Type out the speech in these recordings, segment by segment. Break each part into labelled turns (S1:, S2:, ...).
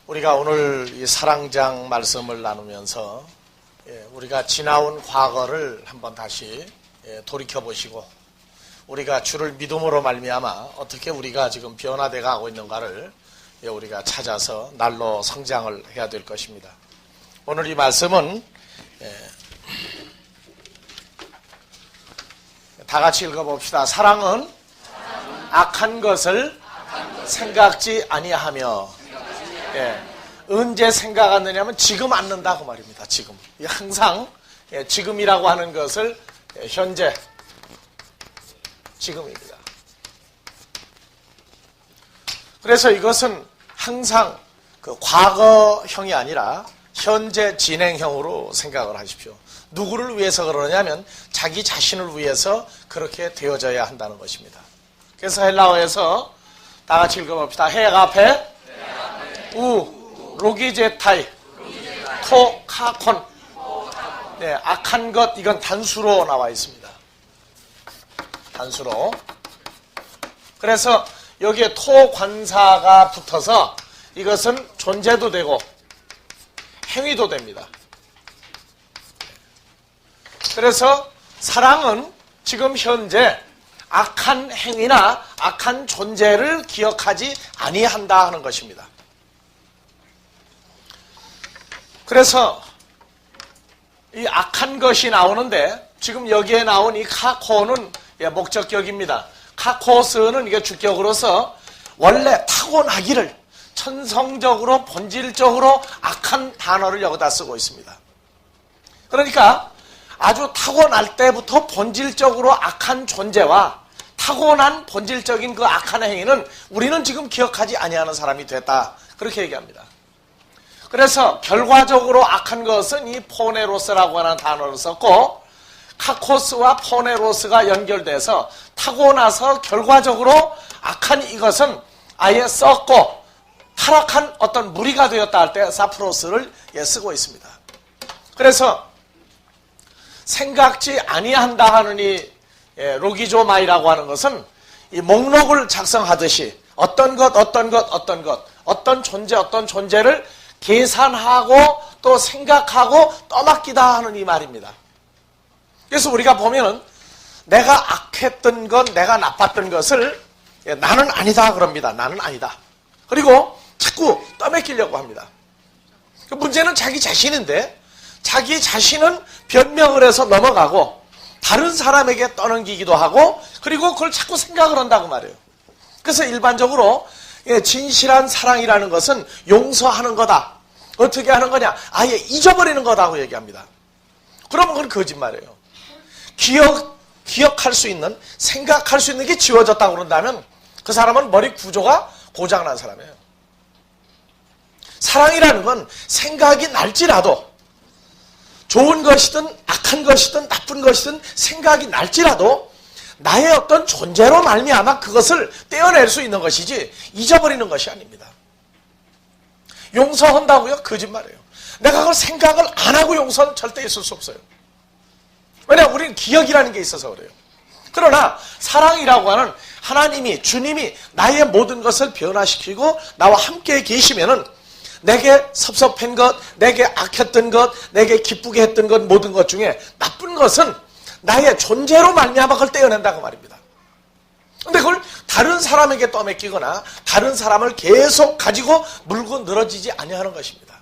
S1: 우리가 오늘 이 사랑장 말씀을 나누면서 우리가 지나온 과거를 한번 다시 돌이켜보시고 우리가 주를 믿음으로 말미암아 어떻게 우리가 지금 변화되어 가고 있는가를 우리가 찾아서 날로 성장을 해야 될 것입니다. 오늘 이 말씀은 다 같이 읽어봅시다. 사랑은 악한 것을 생각지 아니하며 언제 생각하느냐면 지금 않는다고 말입니다. 지금 항상 지금이라고 하는 것을 현재 지금입니다. 그래서 이것은 항상 그 과거형이 아니라 현재 진행형으로 생각을 하십시오. 누구를 위해서 그러냐면 자기 자신을 위해서 그렇게 되어져야 한다는 것입니다. 그래서 헬라어에서 다 같이 읽어봅시다. 핵 앞에 우, 로기제타이, 토, 카콘. 네, 악한 것, 이건 단수로 나와 있습니다. 단수로. 그래서 여기에 토 관사가 붙어서 이것은 존재도 되고 행위도 됩니다. 그래서 사랑은 지금 현재 악한 행위나 악한 존재를 기억하지 아니한다 하는 것입니다. 그래서 이 악한 것이 나오는데 지금 여기에 나온 이 카코는 목적격입니다. 카코스는 이게 주격으로서 원래 타고나기를 천성적으로 본질적으로 악한 단어를 여기다 쓰고 있습니다. 그러니까 아주 타고날 때부터 본질적으로 악한 존재와 타고난 본질적인 그 악한 행위는 우리는 지금 기억하지 아니하는 사람이 됐다. 그렇게 얘기합니다. 그래서 결과적으로 악한 것은 이 포네로스라고 하는 단어를 썼고 카코스와 포네로스가 연결돼서 타고나서 결과적으로 악한 이것은 아예 썩고 타락한 어떤 무리가 되었다 할 때 사프로스를 쓰고 있습니다. 그래서 생각지 아니한다 하는 이 로기조마이라고 하는 것은 이 목록을 작성하듯이 어떤 것, 어떤 존재, 어떤 존재를 계산하고 또 생각하고 떠맡기다 하는 이 말입니다. 그래서 우리가 보면은 내가 악했던 것, 내가 나빴던 것을 나는 아니다 그럽니다. 나는 아니다. 그리고 자꾸 떠맡기려고 합니다. 문제는 자기 자신인데 자기 자신은 변명을 해서 넘어가고 다른 사람에게 떠넘기기도 하고 그리고 그걸 자꾸 생각을 한다고 말해요. 그래서 일반적으로 진실한 사랑이라는 것은 용서하는 거다. 어떻게 하는 거냐? 아예 잊어버리는 거다고 얘기합니다. 그러면 그건 거짓말이에요. 기억할 수 있는, 생각할 수 있는 게 지워졌다고 그런다면 그 사람은 머리 구조가 고장난 사람이에요. 사랑이라는 건 생각이 날지라도 좋은 것이든 악한 것이든 나쁜 것이든 생각이 날지라도 나의 어떤 존재로 말미암아 그것을 떼어낼 수 있는 것이지 잊어버리는 것이 아닙니다. 용서한다고요? 거짓말이에요. 내가 그걸 생각을 안 하고 용서는 절대 있을 수 없어요. 왜냐하면 우리는 기억이라는 게 있어서 그래요. 그러나 사랑이라고 하는 하나님이, 주님이 나의 모든 것을 변화시키고 나와 함께 계시면은 내게 섭섭한 것, 내게 악했던 것, 내게 기쁘게 했던 것, 모든 것 중에 나쁜 것은 나의 존재로 말미암아 그걸 떼어낸다고 말입니다. 근데 그걸 다른 사람에게 떠맡기거나 다른 사람을 계속 가지고 물고 늘어지지 아니하는 것입니다.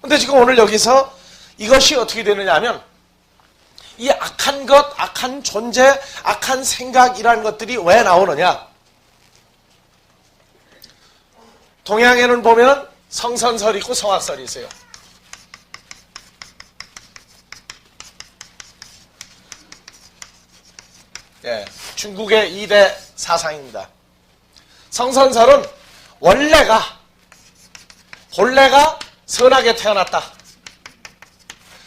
S1: 근데 지금 오늘 여기서 이것이 어떻게 되느냐 하면 이 악한 것, 악한 존재, 악한 생각이라는 것들이 왜 나오느냐? 동양에는 보면 성선설이 있고 성악설이 있어요. 중국의 2대 사상입니다. 성선설은 본래가 선하게 태어났다.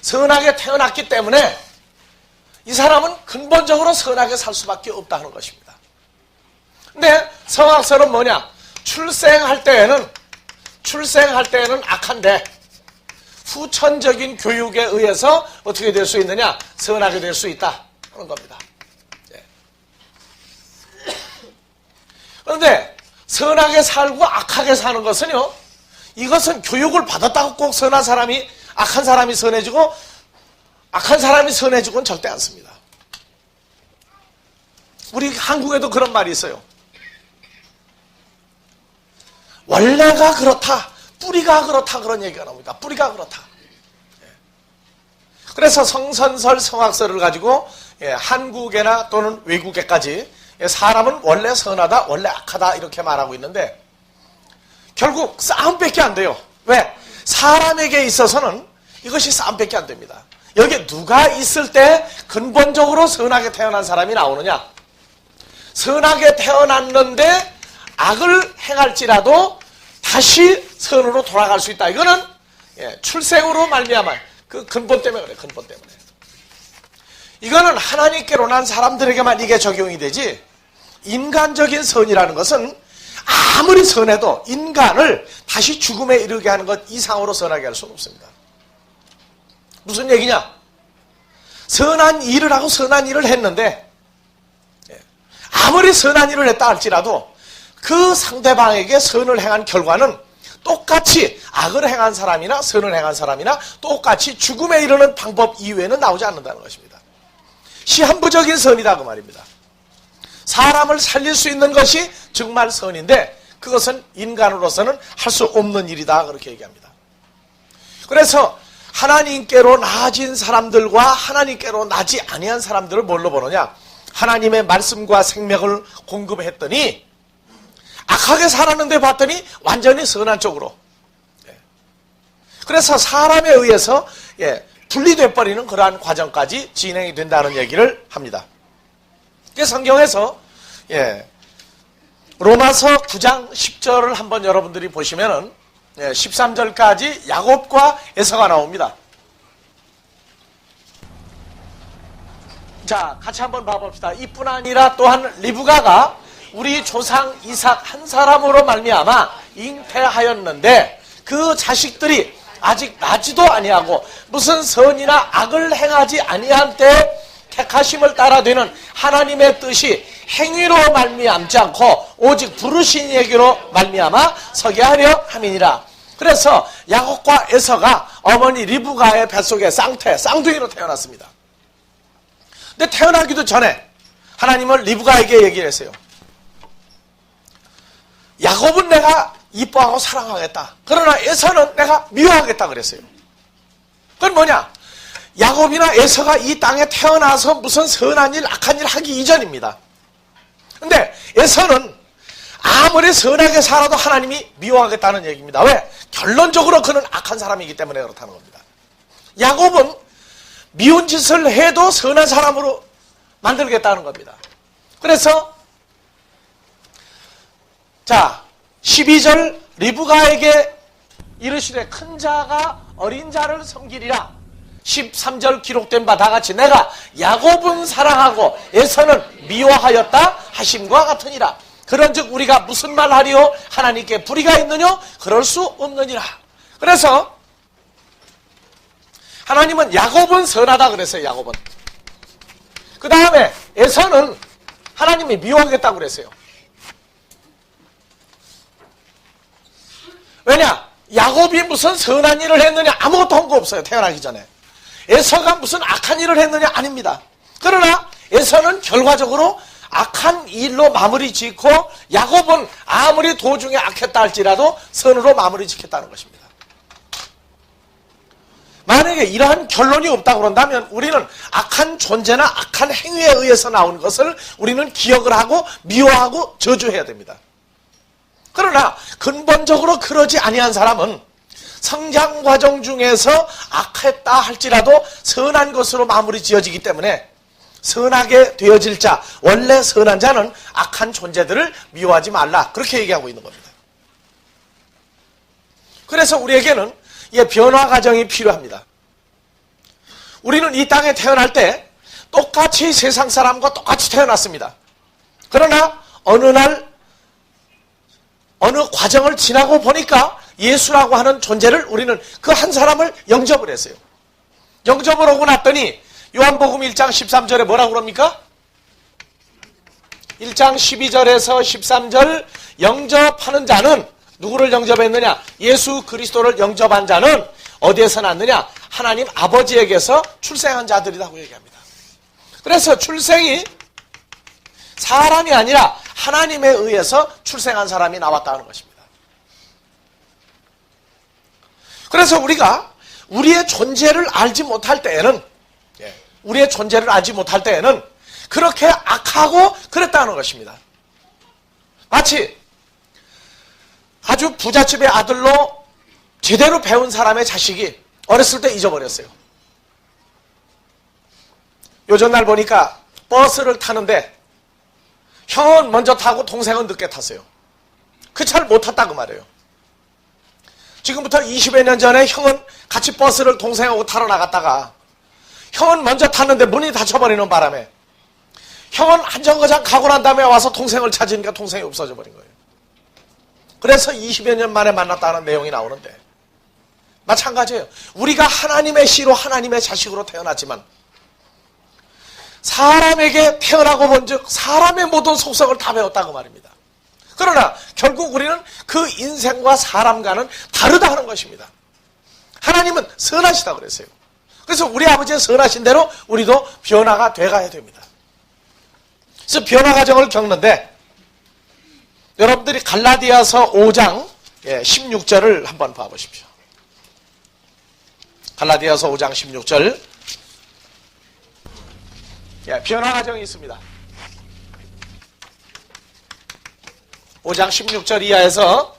S1: 선하게 태어났기 때문에 이 사람은 근본적으로 선하게 살 수밖에 없다는 것입니다. 근데 성악설은 뭐냐? 출생할 때에는 악한데 후천적인 교육에 의해서 어떻게 될 수 있느냐? 선하게 될 수 있다 하는 겁니다. 그런데 선하게 살고 악하게 사는 것은요, 이것은 교육을 받았다고 꼭 선한 사람이, 악한 사람이 선해지고 악한 사람이 선해지고는 절대 않습니다. 우리 한국에도 그런 말이 있어요. 원래가 그렇다, 뿌리가 그렇다, 그런 얘기가 나옵니다. 뿌리가 그렇다. 그래서 성선설, 성악설을 가지고 한국에나 또는 외국에까지 사람은 원래 선하다, 원래 악하다 이렇게 말하고 있는데 결국 싸움밖에 안 돼요. 왜? 사람에게 있어서는 이것이 싸움밖에 안 됩니다. 여기에 누가 있을 때 근본적으로 선하게 태어난 사람이 나오느냐? 선하게 태어났는데 악을 행할지라도 다시 선으로 돌아갈 수 있다. 이거는 출생으로 말미암아 그 근본 때문에 그래. 근본 때문에. 이거는 하나님께로 난 사람들에게만 이게 적용이 되지, 인간적인 선이라는 것은 아무리 선해도 인간을 다시 죽음에 이르게 하는 것 이상으로 선하게 할 수는 없습니다. 무슨 얘기냐? 선한 일을 하고 선한 일을 했는데 아무리 선한 일을 했다 할지라도 그 상대방에게 선을 행한 결과는 똑같이 악을 행한 사람이나 선을 행한 사람이나 똑같이 죽음에 이르는 방법 이외에는 나오지 않는다는 것입니다. 시한부적인 선이다 그 말입니다. 사람을 살릴 수 있는 것이 정말 선인데 그것은 인간으로서는 할 수 없는 일이다 그렇게 얘기합니다. 그래서 하나님께로 나아진 사람들과 하나님께로 나지 아니한 사람들을 뭘로 보느냐? 하나님의 말씀과 생명을 공급했더니 악하게 살았는데 봤더니 완전히 선한 쪽으로. 그래서 사람에 의해서 분리돼 버리는 그러한 과정까지 진행이 된다는 얘기를 합니다. 성경에서 로마서 9장 10절을 한번 여러분들이 보시면은 13절까지 야곱과 에서가 나옵니다. 자, 같이 한번 봐봅시다. 이뿐 아니라 또한 리브가가 우리 조상 이삭 한 사람으로 말미암아 잉태하였는데 그 자식들이 아직 나지도 아니하고 무슨 선이나 악을 행하지 아니한 때 택하심을 따라 되는 하나님의 뜻이 행위로 말미암지 않고 오직 부르신 얘기로 말미암아 서게 하려 함이니라. 그래서 야곱과 에서가 어머니 리브가의 뱃속에 쌍둥이로 태어났습니다. 근데 태어나기도 전에 하나님은 리브가에게 얘기를 했어요. 야곱은 내가 이뻐하고 사랑하겠다. 그러나 에서는 내가 미워하겠다 그랬어요. 그건 뭐냐? 야곱이나 에서가 이 땅에 태어나서 무슨 선한 일, 악한 일 하기 이전입니다. 근데 에서는 아무리 선하게 살아도 하나님이 미워하겠다는 얘기입니다. 왜? 결론적으로 그는 악한 사람이기 때문에 그렇다는 겁니다. 야곱은 미운 짓을 해도 선한 사람으로 만들겠다는 겁니다. 그래서 자 12절 리브가에게 이르시되 큰 자가 어린 자를 섬기리라. 13절 기록된 바 다같이 내가 야곱은 사랑하고 에서는 미워하였다 하심과 같으니라. 그런즉 우리가 무슨 말 하리요? 하나님께 불의가 있느뇨? 그럴 수 없느니라. 그래서 하나님은 야곱은 선하다 그랬어요. 야곱은. 그 다음에 에서는 하나님이 미워하겠다고 그랬어요. 왜냐? 야곱이 무슨 선한 일을 했느냐? 아무것도 한 거 없어요. 태어나기 전에. 에서가 무슨 악한 일을 했느냐? 아닙니다. 그러나 에서는 결과적으로 악한 일로 마무리 짓고 야곱은 아무리 도중에 악했다 할지라도 선으로 마무리 짓겠다는 것입니다. 만약에 이러한 결론이 없다고 그런다면 우리는 악한 존재나 악한 행위에 의해서 나오는 것을 우리는 기억을 하고 미워하고 저주해야 됩니다. 그러나 근본적으로 그러지 아니한 사람은 성장 과정 중에서 악했다 할지라도 선한 것으로 마무리 지어지기 때문에 선하게 되어질 자, 원래 선한 자는 악한 존재들을 미워하지 말라. 그렇게 얘기하고 있는 겁니다. 그래서 우리에게는 이 변화 과정이 필요합니다. 우리는 이 땅에 태어날 때 똑같이 세상 사람과 똑같이 태어났습니다. 그러나 어느 날 어느 과정을 지나고 보니까 예수라고 하는 존재를 우리는 그 한 사람을 영접을 했어요. 영접을 하고 났더니 요한복음 1장 13절에 뭐라고 그럽니까? 1장 12절에서 13절 영접하는 자는 누구를 영접했느냐? 예수 그리스도를 영접한 자는 어디에서 났느냐? 하나님 아버지에게서 출생한 자들이라고 얘기합니다. 그래서 출생이 사람이 아니라 하나님에 의해서 출생한 사람이 나왔다는 것입니다. 그래서 우리가 우리의 존재를 알지 못할 때에는 그렇게 악하고 그랬다는 것입니다. 마치 아주 부잣집의 아들로 제대로 배운 사람의 자식이 어렸을 때 잊어버렸어요. 요즘 날 보니까 버스를 타는데 형은 먼저 타고 동생은 늦게 탔어요. 그 차를 못 탔다고 말해요. 지금부터 20여 년 전에 형은 같이 버스를 동생하고 타러 나갔다가 형은 먼저 탔는데 문이 닫혀버리는 바람에 형은 한정거장 가고 난 다음에 와서 동생을 찾으니까 동생이 없어져 버린 거예요. 그래서 20여 년 만에 만났다는 내용이 나오는데 마찬가지예요. 우리가 하나님의 씨로 하나님의 자식으로 태어났지만 사람에게 태어나고 본즉 사람의 모든 속성을 다 배웠다고 말입니다. 그러나 결국 우리는 그 인생과 사람과는 다르다 하는 것입니다. 하나님은 선하시다 그랬어요. 그래서 우리 아버지의 선하신 대로 우리도 변화가 돼가야 됩니다. 그래서 변화 과정을 겪는데 여러분들이 갈라디아서 5장 16절을 한번 봐보십시오. 갈라디아서 5장 16절 변화 과정이 있습니다. 5장 16절 이하에서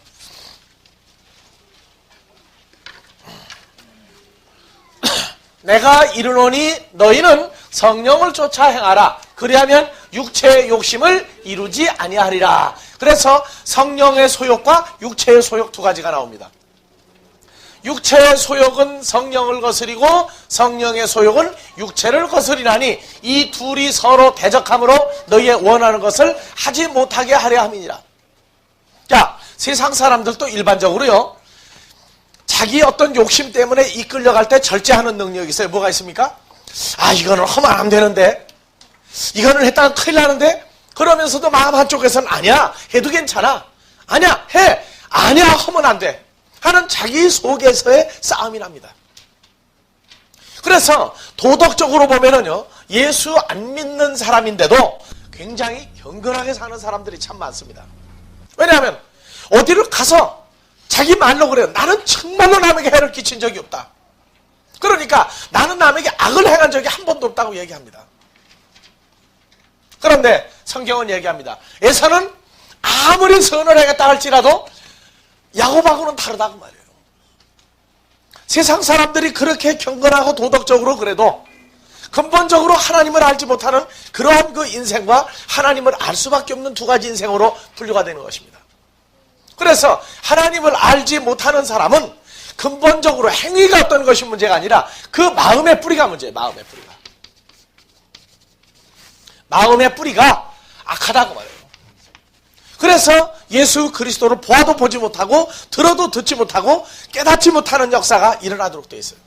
S1: 내가 이르노니 너희는 성령을 쫓아 행하라. 그리하면 육체의 욕심을 이루지 아니하리라. 그래서 성령의 소욕과 육체의 소욕 두 가지가 나옵니다. 육체의 소욕은 성령을 거스리고 성령의 소욕은 육체를 거스리나니 이 둘이 서로 대적함으로 너희의 원하는 것을 하지 못하게 하려 함이니라. 자, 세상 사람들도 일반적으로요, 자기 어떤 욕심 때문에 이끌려갈 때 절제하는 능력이 있어요. 뭐가 있습니까? 아, 이거는 하면 안 되는데, 이거는 했다가 큰일 나는데, 그러면서도 마음 한쪽에서는 아니야, 해도 괜찮아, 아니야, 해, 아니야, 하면 안 돼 하는 자기 속에서의 싸움이 납니다. 그래서 도덕적으로 보면은요, 예수 안 믿는 사람인데도 굉장히 경건하게 사는 사람들이 참 많습니다. 왜냐하면 어디를 가서 자기 말로 그래요. 나는 정말로 남에게 해를 끼친 적이 없다. 그러니까 나는 남에게 악을 행한 적이 한 번도 없다고 얘기합니다. 그런데 성경은 얘기합니다. 에사는 아무리 선을 행했다 할지라도 야곱하고는 다르다고 말이에요. 세상 사람들이 그렇게 경건하고 도덕적으로 그래도 근본적으로 하나님을 알지 못하는 그러한 그 인생과 하나님을 알 수밖에 없는 두 가지 인생으로 분류가 되는 것입니다. 그래서 하나님을 알지 못하는 사람은 근본적으로 행위가 어떤 것이 문제가 아니라 그 마음의 뿌리가 문제예요. 마음의 뿌리가 악하다고 말해요. 그래서 예수 그리스도를 보아도 보지 못하고 들어도 듣지 못하고 깨닫지 못하는 역사가 일어나도록 되어 있어요.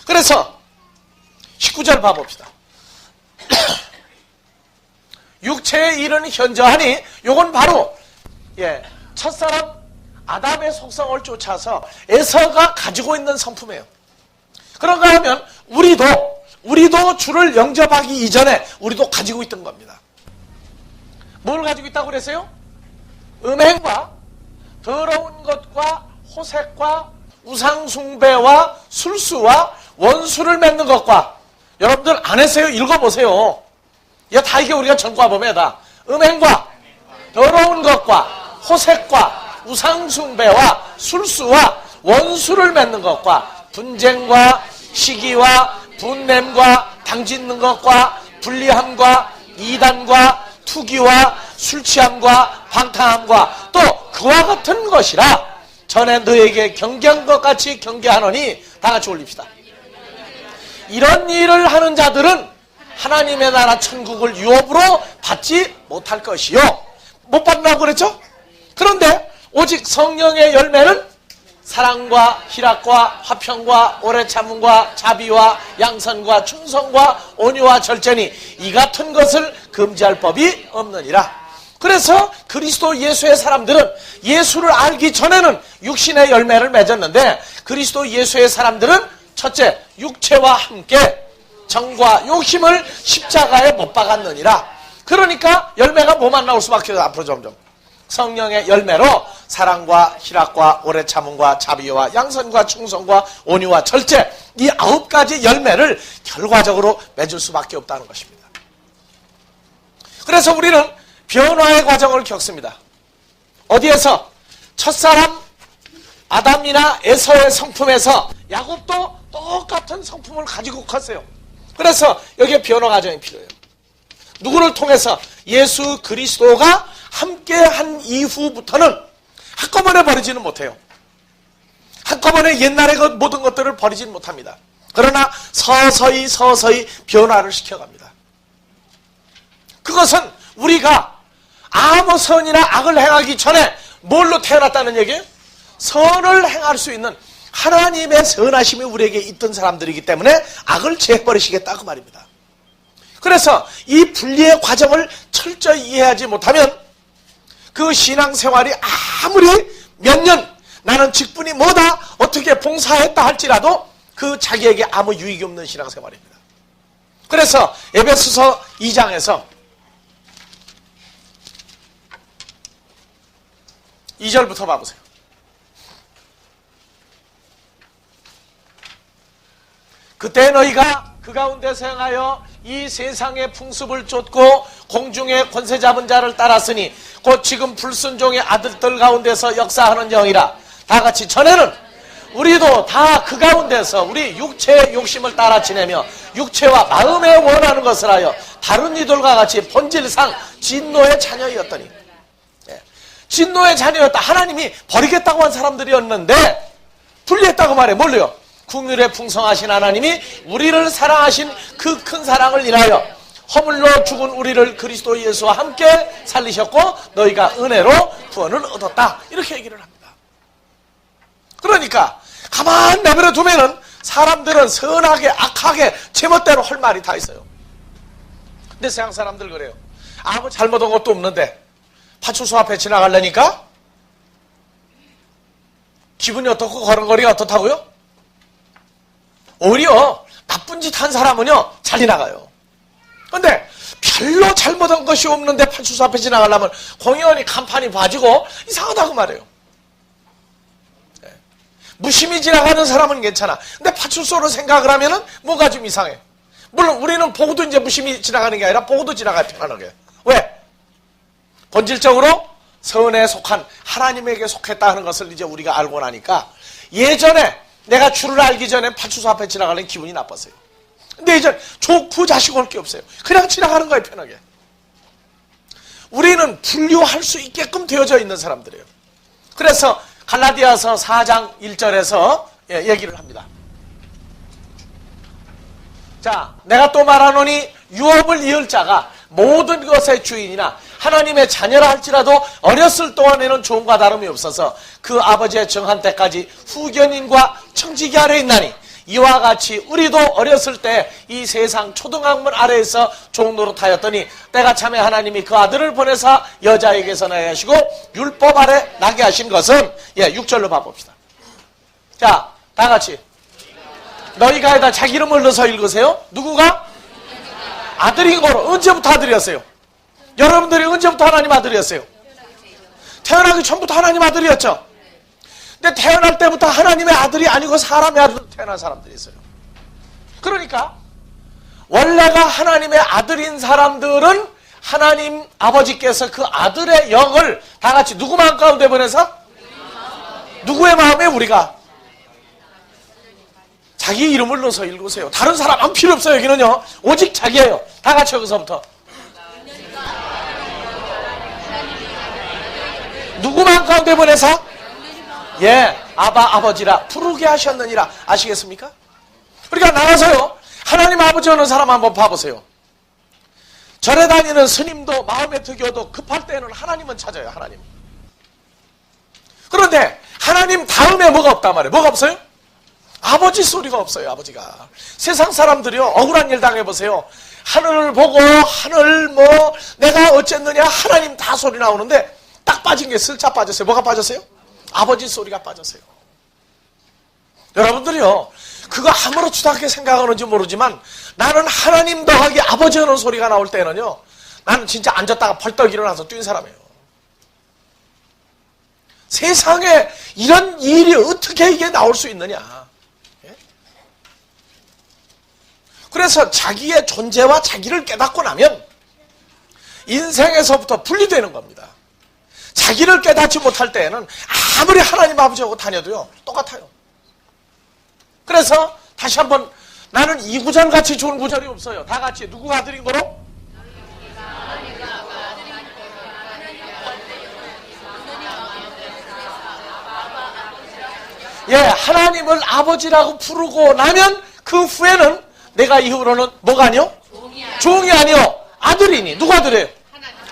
S1: 그래서 19절 봐봅시다. 육체의 일은 현저하니 요건 바로 첫사람 아담의 속성을 쫓아서 에서가 가지고 있는 성품이에요. 그런가 하면 우리도 주를 영접하기 이전에 우리도 가지고 있던 겁니다. 뭘 가지고 있다고 그랬어요? 음행과 더러운 것과 호색과 우상숭배와 술수와 원수를 맺는 것과, 여러분들 안 했어요? 읽어보세요. 이게 우리가 전과 보면 다 음행과 더러운 것과 호색과 우상숭배와 술수와 원수를 맺는 것과 분쟁과 시기와 분냄과 당짓는 것과 불리함과 이단과 투기와 술취함과 방탕함과 또 그와 같은 것이라 전에 너에게 경계한 것 같이 경계하노니 다 같이 올립시다. 이런 일을 하는 자들은 하나님의 나라 천국을 유업으로 받지 못할 것이요. 못 받는다고 그랬죠? 그런데 오직 성령의 열매는 사랑과 희락과 화평과 오래 참음과 자비와 양선과 충성과 온유와 절제니 이 같은 것을 금지할 법이 없느니라. 그래서 그리스도 예수의 사람들은 예수를 알기 전에는 육신의 열매를 맺었는데 그리스도 예수의 사람들은 첫째, 육체와 함께 정과 욕심을 십자가에 못 박았느니라. 그러니까 열매가 뭐만 나올 수밖에 없어요. 앞으로 점점 성령의 열매로 사랑과 희락과 오래 참음과 자비와 양선과 충성과 온유와 절제, 이 9가지 열매를 결과적으로 맺을 수밖에 없다는 것입니다. 그래서 우리는 변화의 과정을 겪습니다. 어디에서? 첫사람 아담이나 에서의 성품에서 야곱도 똑같은 성품을 가지고 컸어요. 그래서 여기에 변화 과정이 필요해요. 누구를 통해서? 예수 그리스도가 함께한 이후부터는 한꺼번에 버리지는 못해요. 한꺼번에 옛날의 모든 것들을 버리지는 못합니다. 그러나 서서히 변화를 시켜갑니다. 그것은 우리가 아무 선이나 악을 행하기 전에 뭘로 태어났다는 얘기예요? 선을 행할 수 있는 하나님의 선하심이 우리에게 있던 사람들이기 때문에 악을 제해버리시겠다 그 말입니다. 그래서 이 분리의 과정을 철저히 이해하지 못하면 그 신앙생활이 아무리 몇 년 나는 직분이 뭐다 어떻게 봉사했다 할지라도 그 자기에게 아무 유익이 없는 신앙생활입니다. 그래서 에베소서 2장에서 2절부터 봐보세요. 그때 너희가 그 가운데서 행하여 이 세상의 풍습을 쫓고 공중의 권세 잡은 자를 따랐으니 곧 지금 불순종의 아들들 가운데서 역사하는 영이라. 다 같이 전에는 우리도 다 그 가운데서 우리 육체의 욕심을 따라 지내며 육체와 마음에 원하는 것을 하여 다른 이들과 같이 본질상 진노의 자녀이었더니, 진노의 자녀였다. 하나님이 버리겠다고 한 사람들이었는데 분리했다고 말해. 뭘로요? 긍휼에 풍성하신 하나님이 우리를 사랑하신 그 큰 사랑을 인하여 허물로 죽은 우리를 그리스도 예수와 함께 살리셨고 너희가 은혜로 구원을 얻었다. 이렇게 얘기를 합니다. 그러니까 가만 내버려 두면은 사람들은 선하게 악하게 제멋대로 할 말이 다 있어요. 근데 세상 사람들 그래요. 아무 잘못한 것도 없는데 파출소 앞에 지나가려니까 기분이 어떻고 걸음걸이가 어떻다고요? 오히려 나쁜 짓 한 사람은요 잘 지나가요. 근데 별로 잘못한 것이 없는데 파출소 앞에 지나가려면 공연히 간판이 봐지고 이상하다고 말해요. 무심히 지나가는 사람은 괜찮아. 근데 파출소로 생각을 하면은 뭔가 좀 이상해. 물론 우리는 보고도 이제 무심히 지나가는 게 아니라 보고도 지나가야 편안하게. 왜? 본질적으로 선에 속한 하나님에게 속했다 하는 것을 이제 우리가 알고 나니까 예전에 내가 주를 알기 전에 파출소 앞에 지나가는 기분이 나빴어요. 근데 이제 좋고 자식 올 게 없어요. 그냥 지나가는 거예요, 편하게. 우리는 분류할 수 있게끔 되어져 있는 사람들이에요. 그래서 갈라디아서 4장 1절에서 얘기를 합니다. 자, 내가 또 말하노니 유업을 이을 자가 모든 것의 주인이나 하나님의 자녀라 할지라도 어렸을 동안에는 조음과 다름이 없어서 그 아버지의 정한 때까지 후견인과 청지기 아래 있나니 이와 같이 우리도 어렸을 때 이 세상 초등학문 아래에서 종 노릇하였더니 때가 참에 하나님이 그 아들을 보내사 여자에게서 나게 하시고 율법 아래 나게 하신 것은 6절로 봐봅시다. 자, 다 같이 너희가에다 자기 이름을 넣어서 읽으세요. 누구가? 아들인 거로. 언제부터 아들이었어요? 여러분들이 언제부터 하나님 아들이었어요? 태어나기 전부터 하나님 아들이었죠. 근데 태어날 때부터 하나님의 아들이 아니고 사람의 아들로 태어난 사람들이 있어요. 그러니까 원래가 하나님의 아들인 사람들은 하나님 아버지께서 그 아들의 영을 다 같이 누구 마음 가운데 보내서? 누구의 마음에? 우리가 자기 이름을 넣어서 읽으세요. 다른 사람 안 필요 없어요. 여기는요 오직 자기예요. 다 같이 여기서부터 누구 마음 가운데 보내서? 아바 아버지라 부르게 하셨느니라. 아시겠습니까? 그러니까 나가서요 하나님 아버지 하는 사람 한번 봐보세요. 절에 다니는 스님도 마음에 드겨도 급할 때는 하나님은 찾아요. 하나님. 그런데 하나님 다음에 뭐가 없단 말이에요. 뭐가 없어요? 아버지 소리가 없어요. 아버지가. 세상 사람들이요, 억울한 일 당해보세요. 하늘을 보고 하늘 뭐 내가 어쨌느냐 하나님 다 소리 나오는데 딱 빠진 게 슬쩍 빠졌어요. 뭐가 빠졌어요? 아버지 소리가 빠졌어요. 여러분들이요, 그거 아무렇지도 않게 생각하는지 모르지만 나는 하나님 더하기 아버지 하는 소리가 나올 때는요, 나는 진짜 앉았다가 벌떡 일어나서 뛴 사람이에요. 세상에 이런 일이 어떻게 이게 나올 수 있느냐. 그래서 자기의 존재와 자기를 깨닫고 나면 인생에서부터 분리되는 겁니다. 자기를 깨닫지 못할 때에는 아무리 하나님 아버지하고 다녀도요, 똑같아요. 그래서 다시 한번, 나는 이 구절 같이 좋은 구절이 없어요. 다 같이 누구 아들인 거로? 예, 하나님을 아버지라고 부르고 나면 그 후에는 내가 이후로는 뭐가 아니요? 종이 아니요, 아들이니. 누구 아들이에요?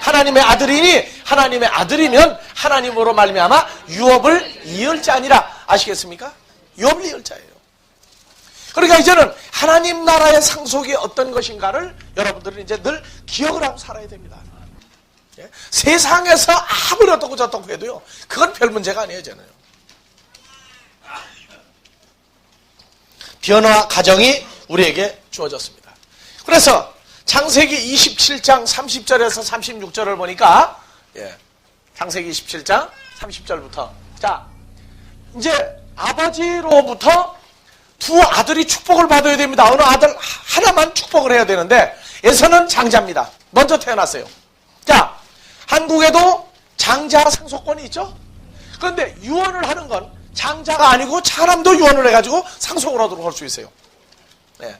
S1: 하나님의 아들이니, 하나님의 아들이면 하나님으로 말미암아 유업을 이을 자니라. 아시겠습니까? 유업을 이을 자예요. 그러니까 이제는 하나님 나라의 상속이 어떤 것인가를 여러분들은 이제 늘 기억을 하고 살아야 됩니다. 예? 세상에서 아무리 어떻고 저떻고 해도요, 그건 별 문제가 아니에요, 저는요. 변화 가정이 우리에게 주어졌습니다. 그래서 창세기 27장 30절에서 36절을 보니까, 예, 창세기 27장 30절부터, 자, 이제 아버지로부터 두 아들이 축복을 받아야 됩니다. 어느 아들 하나만 축복을 해야 되는데 에서는 장자입니다. 먼저 태어났어요. 자, 한국에도 장자 상속권이 있죠. 그런데 유언을 하는 건 장자가 아니고 사람도 유언을 해가지고 상속을 하도록 할 수 있어요. 네.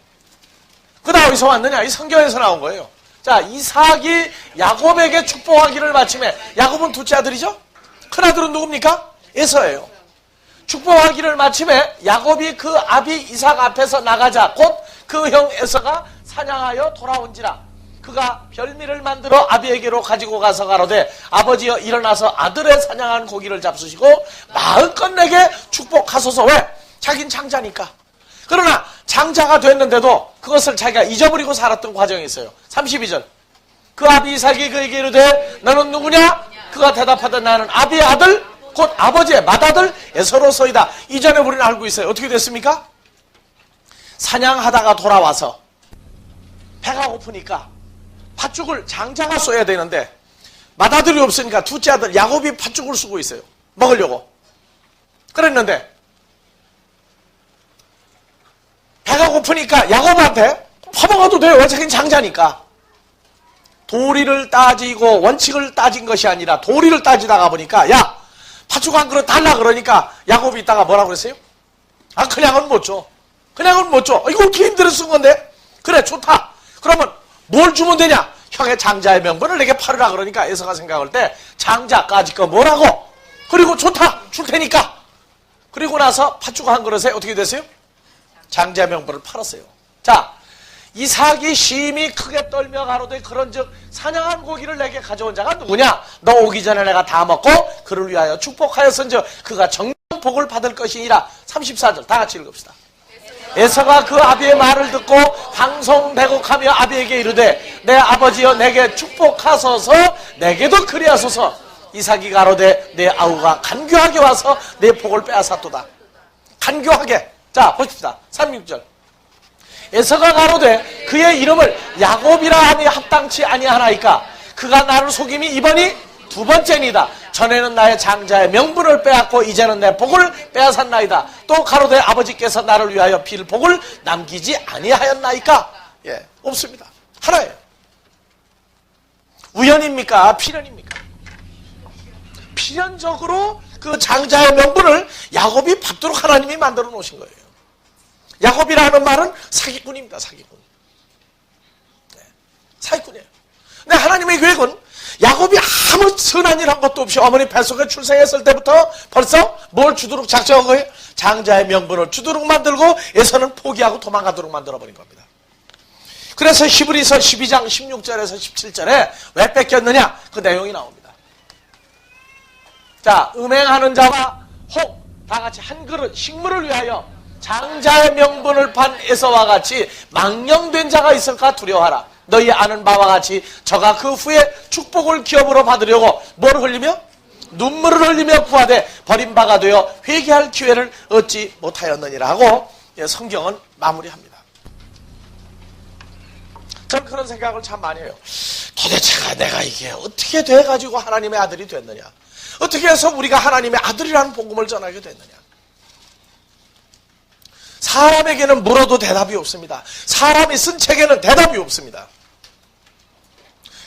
S1: 그 다음 어디서 왔느냐? 이 성경에서 나온 거예요. 자, 이삭이 야곱에게 축복하기를 마침에, 야곱은 둘째 아들이죠? 큰 아들은 누굽니까? 에서예요. 축복하기를 마침에 야곱이 그 아비 이삭 앞에서 나가자 곧 그 형 에서가 사냥하여 돌아온지라. 그가 별미를 만들어 아비에게로 가지고 가서 가로되 아버지여 일어나서 아들의 사냥한 고기를 잡수시고 마음껏 내게 축복하소서. 왜? 자긴 장자니까. 그러나 장자가 됐는데도 그것을 자기가 잊어버리고 살았던 과정이 있어요. 32절. 그 아비 이삭이 그에게 이르되 너는 누구냐? 그가 대답하되 나는 아비의 아들 곧 아버지의 맏아들 에서로서이다. 이전에 우리는 알고 있어요. 어떻게 됐습니까? 사냥하다가 돌아와서 배가 고프니까 팥죽을 장자가 써야 되는데 맏아들이 없으니까 둘째 아들 야곱이 팥죽을 쓰고 있어요. 먹으려고. 그랬는데 배가 고프니까 야곱한테 퍼먹어도 돼요. 자기는 장자니까. 도리를 따지고 원칙을 따진 것이 아니라 도리를 따지다가 보니까 야, 팥죽 한 그릇 달라 그러니까 야곱이 있다가 뭐라고 그랬어요? 아, 그냥은 못 줘. 그냥은 못 줘. 이거 어떻게 힘들어 쓴 건데? 그래, 좋다. 그러면 뭘 주면 되냐? 형의 장자의 명분을 내게 팔으라 그러니까 에서가 생각할 때 장자까지 거 뭐라고? 그리고 좋다. 줄 테니까. 그리고 나서 팥죽 한 그릇에 어떻게 됐어요? 장자의 명분을 팔았어요. 자, 이삭이 심히 크게 떨며 가로되 그런즉 사냥한 고기를 내게 가져온 자가 누구냐? 너 오기 전에 내가 다 먹고 그를 위하여 축복하였은즉 그가 정령 복을 받을 것이니라. 34절 다 같이 읽읍시다. 에서가 그 아비의 말을 듣고 방송대곡하며 아비에게 이르되 내 아버지여 내게 축복하소서 내게도 그리하소서. 이삭이 가로되 내 아우가 간교하게 와서 내 복을 빼앗았도다. 간교하게. 자, 보십시다. 36절. 에서가 가로되 그의 이름을 야곱이라 하니 합당치 아니하나이까. 그가 나를 속임이 이번이 두 번째니다. 전에는 나의 장자의 명분을 빼앗고 이제는 내 복을 빼앗았나이다. 또 가로되 아버지께서 나를 위하여 빌 복을 남기지 아니하였나이까. 예, 없습니다. 하나예요. 우연입니까? 필연입니까? 필연적으로 그 장자의 명분을 야곱이 받도록 하나님이 만들어 놓으신 거예요. 야곱이라는 말은 사기꾼입니다. 사기꾼. 네, 사기꾼이에요. 근데 하나님의 계획은 야곱이 아무 선한 일 한 것도 없이 어머니 뱃속에 출생했을 때부터 벌써 뭘 주도록 작정한 거예요? 장자의 명분을 주도록 만들고 에서는 포기하고 도망가도록 만들어버린 겁니다. 그래서 히브리서 12장 16절에서 17절에 왜 뺏겼느냐? 그 내용이 나옵니다. 자, 음행하는 자와 혹 다 같이 한 그릇 식물을 위하여 장자의 명분을 판 에서와 같이 망령된 자가 있을까 두려워하라. 너희 아는 바와 같이 저가 그 후에 축복을 기업으로 받으려고 뭘 흘리며? 눈물을 흘리며 구하되 버림바가 되어 회개할 기회를 얻지 못하였느니라 하고 성경은 마무리합니다. 저는 그런 생각을 참 많이 해요. 도대체가 내가 이게 어떻게 돼가지고 하나님의 아들이 됐느냐? 어떻게 해서 우리가 하나님의 아들이라는 복음을 전하게 됐느냐? 사람에게는 물어도 대답이 없습니다. 사람이 쓴 책에는 대답이 없습니다.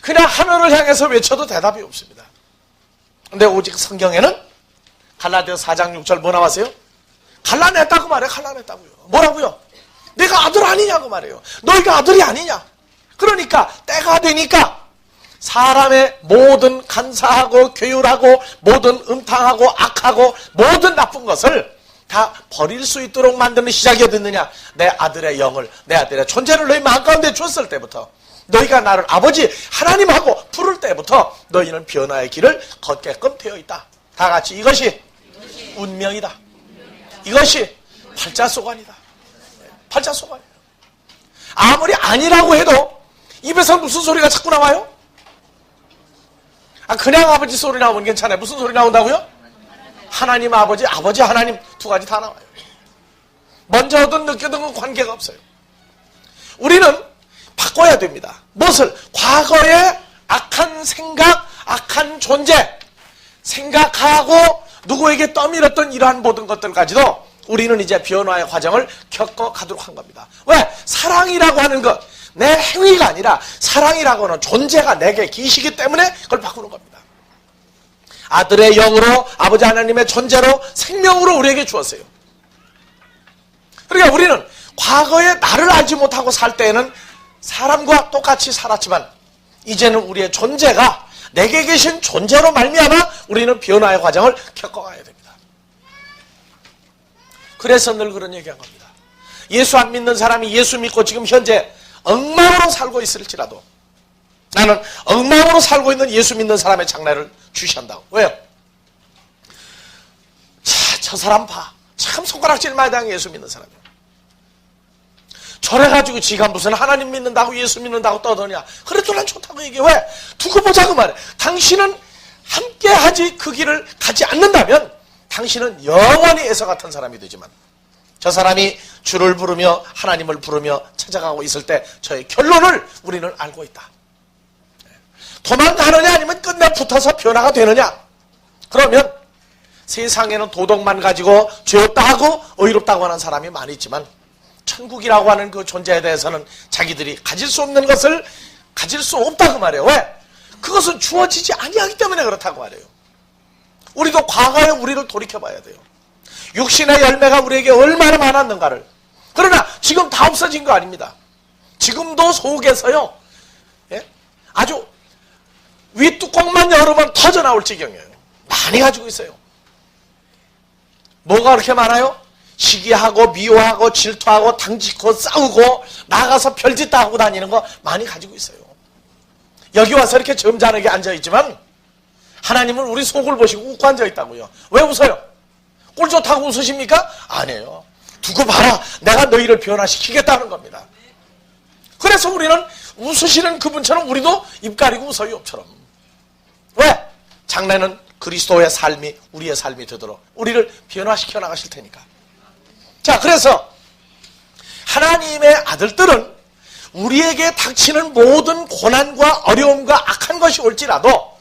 S1: 그냥 하늘을 향해서 외쳐도 대답이 없습니다. 근데 오직 성경에는 갈라디아서 4장 6절 뭐 나왔어요? 갈라냈다고 말해요. 갈라냈다고요. 뭐라고요? 내가 아들 아니냐고 말해요. 너희가 아들이 아니냐? 그러니까 때가 되니까 사람의 모든 간사하고 괴율하고 모든 음탕하고 악하고 모든 나쁜 것을 다 버릴 수 있도록 만드는 시작이 어딨느냐? 내 아들의 영을, 내 아들의 존재를 너희 마음 가운데 줬을 때부터, 너희가 나를 아버지 하나님하고 부를 때부터 너희는 변화의 길을 걷게끔 되어 있다. 다 같이 이것이 운명이다. 이것이 팔자소관이다. 팔자소관이에요. 아무리 아니라고 해도 입에서 무슨 소리가 자꾸 나와요? 그냥 아버지 소리 나오면 괜찮아요. 무슨 소리 나온다고요? 하나님 아버지, 아버지 하나님 두 가지 다 나와요. 먼저 얻은 느껴든 건 관계가 없어요. 우리는 바꿔야 됩니다. 무엇을? 과거의 악한 생각, 악한 존재, 생각하고 누구에게 떠밀었던 이러한 모든 것들까지도 우리는 이제 변화의 과정을 겪어가도록 한 겁니다. 왜? 사랑이라고 하는 것, 내 행위가 아니라 사랑이라고 하는 존재가 내게 계시기 때문에 그걸 바꾸는 겁니다. 아들의 영으로 아버지 하나님의 존재로 생명으로 우리에게 주었어요. 그러니까 우리는 과거에 나를 알지 못하고 살 때에는 사람과 똑같이 살았지만 이제는 우리의 존재가 내게 계신 존재로 말미암아 우리는 변화의 과정을 겪어가야 됩니다. 그래서 늘 그런 얘기한 겁니다. 예수 안 믿는 사람이 예수 믿고 지금 현재 엉망으로 살고 있을지라도 나는 엉망으로 살고 있는 예수 믿는 사람의 장래를 주시한다고. 왜요? 저 사람 봐. 참 손가락질 많이 당해 예수 믿는 사람이야. 저래가지고 지가 무슨 하나님 믿는다고 예수 믿는다고 떠드냐. 그래도 난 좋다고 얘기해. 왜? 두고 보자고 말해. 당신은 함께하지 그 길을 가지 않는다면 당신은 영원히 에서 같은 사람이 되지만 저 사람이 주를 부르며 하나님을 부르며 찾아가고 있을 때 저의 결론을 우리는 알고 있다. 도망가느냐 아니면 끝내 붙어서 변화가 되느냐. 그러면 세상에는 도덕만 가지고 죄 없다 하고 의롭다고 하는 사람이 많이 있지만 천국이라고 하는 그 존재에 대해서는 자기들이 가질 수 없는 것을 가질 수 없다고 말해요. 왜? 그것은 주어지지 아니하기 때문에 그렇다고 말해요. 우리도 과거에 우리를 돌이켜봐야 돼요. 육신의 열매가 우리에게 얼마나 많았는가를. 그러나 지금 다 없어진 거 아닙니다. 지금도 속에서요, 예? 아주 윗뚜껑만 열으면 터져나올 지경이에요. 많이 가지고 있어요. 뭐가 그렇게 많아요? 시기하고 미워하고 질투하고 당짓고 싸우고 나가서 별짓 다 하고 다니는 거 많이 가지고 있어요. 여기 와서 이렇게 점잖게 앉아있지만 하나님은 우리 속을 보시고 웃고 앉아있다고요. 왜 웃어요? 꼴 좋다고 웃으십니까? 아니에요. 두고 봐라. 내가 너희를 변화시키겠다는 겁니다. 그래서 우리는 웃으시는 그분처럼 우리도 입 가리고 웃어요. 처럼. 왜? 장래는 그리스도의 삶이 우리의 삶이 되도록 우리를 변화시켜 나가실 테니까. 자, 그래서 하나님의 아들들은 우리에게 닥치는 모든 고난과 어려움과 악한 것이 올지라도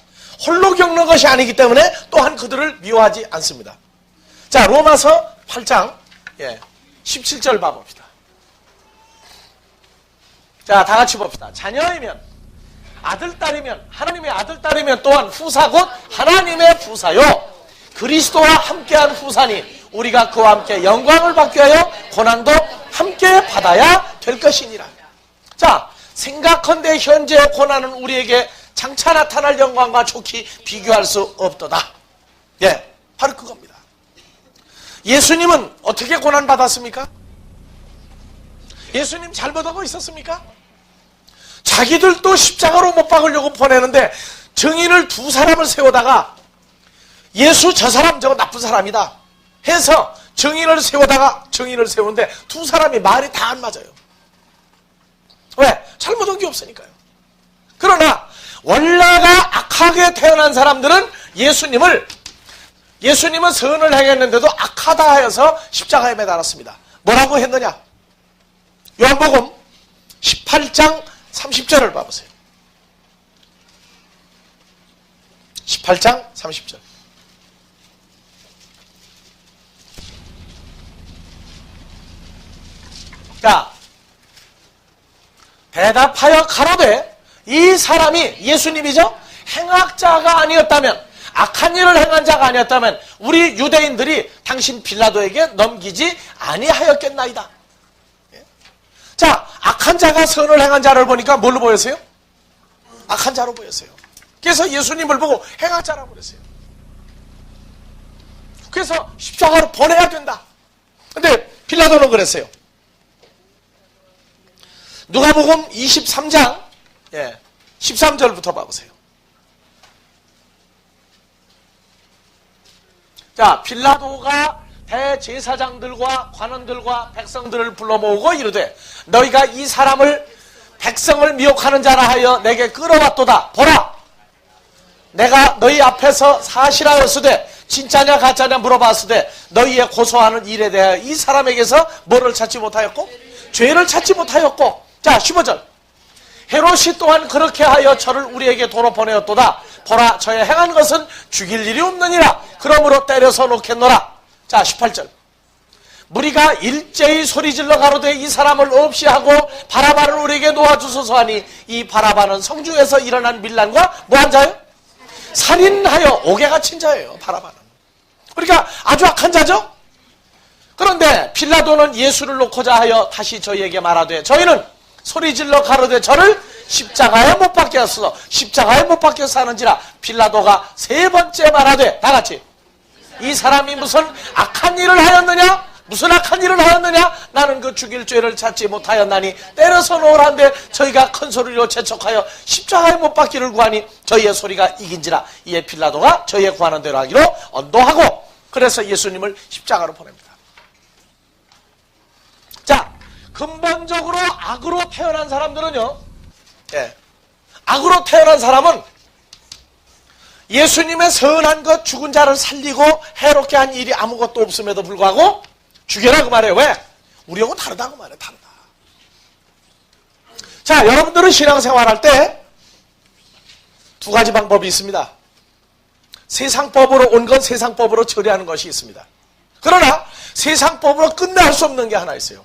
S1: 홀로 겪는 것이 아니기 때문에 또한 그들을 미워하지 않습니다. 자, 로마서 8장 17절 봐봅시다. 자, 다 같이 봅시다. 자녀이면 아들, 딸이면 하나님의 아들, 딸이면 또한 후사 곧 하나님의 후사요 그리스도와 함께한 후사니 우리가 그와 함께 영광을 받기 위하여 고난도 함께 받아야 될 것이니라. 자, 생각컨대 현재의 고난은 우리에게 장차 나타날 영광과 좋게 비교할 수 없도다. 예, 바로 그겁니다. 예수님은 어떻게 고난받았습니까? 예수님 잘못하고 있었습니까? 자기들도 십자가로 못 박으려고 보내는데 증인을 두 사람을 세우다가 예수 저 사람 저거 나쁜 사람이다 해서 증인을 세우다가 증인을 세우는데 두 사람이 말이 다 안 맞아요. 왜? 잘못한 게 없으니까요. 그러나 원래가 악하게 태어난 사람들은 예수님은 선을 행했는데도 악하다 하여서 십자가에 매달았습니다. 뭐라고 했느냐? 요한복음 18장 30절을 봐보세요. 18장 30절. 자, 대답하여 가로되 이 사람이 예수님이죠? 행악자가 아니었다면, 악한 일을 행한 자가 아니었다면 우리 유대인들이 당신 빌라도에게 넘기지 아니하였겠나이다. 자, 악한 자가 선을 행한 자를 보니까 뭘로 보였어요? 악한 자로 보였어요. 그래서 예수님을 보고 행악자라고 그랬어요. 그래서 십자가로 보내야 된다. 근데 빌라도는 그랬어요. 누가복음 23장 13절부터 봐보세요. 자, 빌라도가 대제사장들과 관원들과 백성들을 불러 모으고 이르되 너희가 이 사람을 백성을 미혹하는 자라 하여 내게 끌어왔도다. 보라, 내가 너희 앞에서 사실하였으되 진짜냐 가짜냐 물어봤으되 너희의 고소하는 일에 대하여 이 사람에게서 뭐를 찾지 못하였고? 죄를 찾지 못하였고. 자, 15절. 헤롯이 또한 그렇게 하여 저를 우리에게 도로 보내었도다. 보라, 저의 행한 것은 죽일 일이 없느니라. 그러므로 때려서 놓겠노라. 자, 18절. 무리가 일제히 소리질러 가로되 이 사람을 없이 하고 바라바를 우리에게 놓아주소서 하니 이 바라바는 성중에서 일어난 밀란과 뭐한 자요? 살인하여 옥에 갇힌 자예요. 바라바는. 그러니까 아주 악한 자죠. 그런데 빌라도는 예수를 놓고자 하여 다시 저희에게 말하되 저희는 소리질러 가로되 저를 십자가에 못 박혔어. 십자가에 못 박혀서 하는지라. 빌라도가 세 번째 말하되 다같이 이 사람이 무슨 악한 일을 하였느냐? 무슨 악한 일을 하였느냐? 나는 그 죽일 죄를 찾지 못하였나니 때려서 놓으란데 저희가 큰 소리로 재촉하여 십자가에 못 박기를 구하니 저희의 소리가 이긴지라. 이에 빌라도가 저희의 구하는 대로 하기로 언도하고 그래서 예수님을 십자가로 보냅니다. 자, 근본적으로 악으로 태어난 사람들은요, 악으로 태어난 사람은 예수님의 선한 것 죽은 자를 살리고 해롭게 한 일이 아무것도 없음에도 불구하고 죽여라 그 말이에요. 왜? 우리하고 다르다고 말해요. 다르다. 자, 여러분들은 신앙생활할 때 두 가지 방법이 있습니다. 세상법으로 온 건 세상법으로 처리하는 것이 있습니다. 그러나 세상법으로 끝낼 수 없는 게 하나 있어요.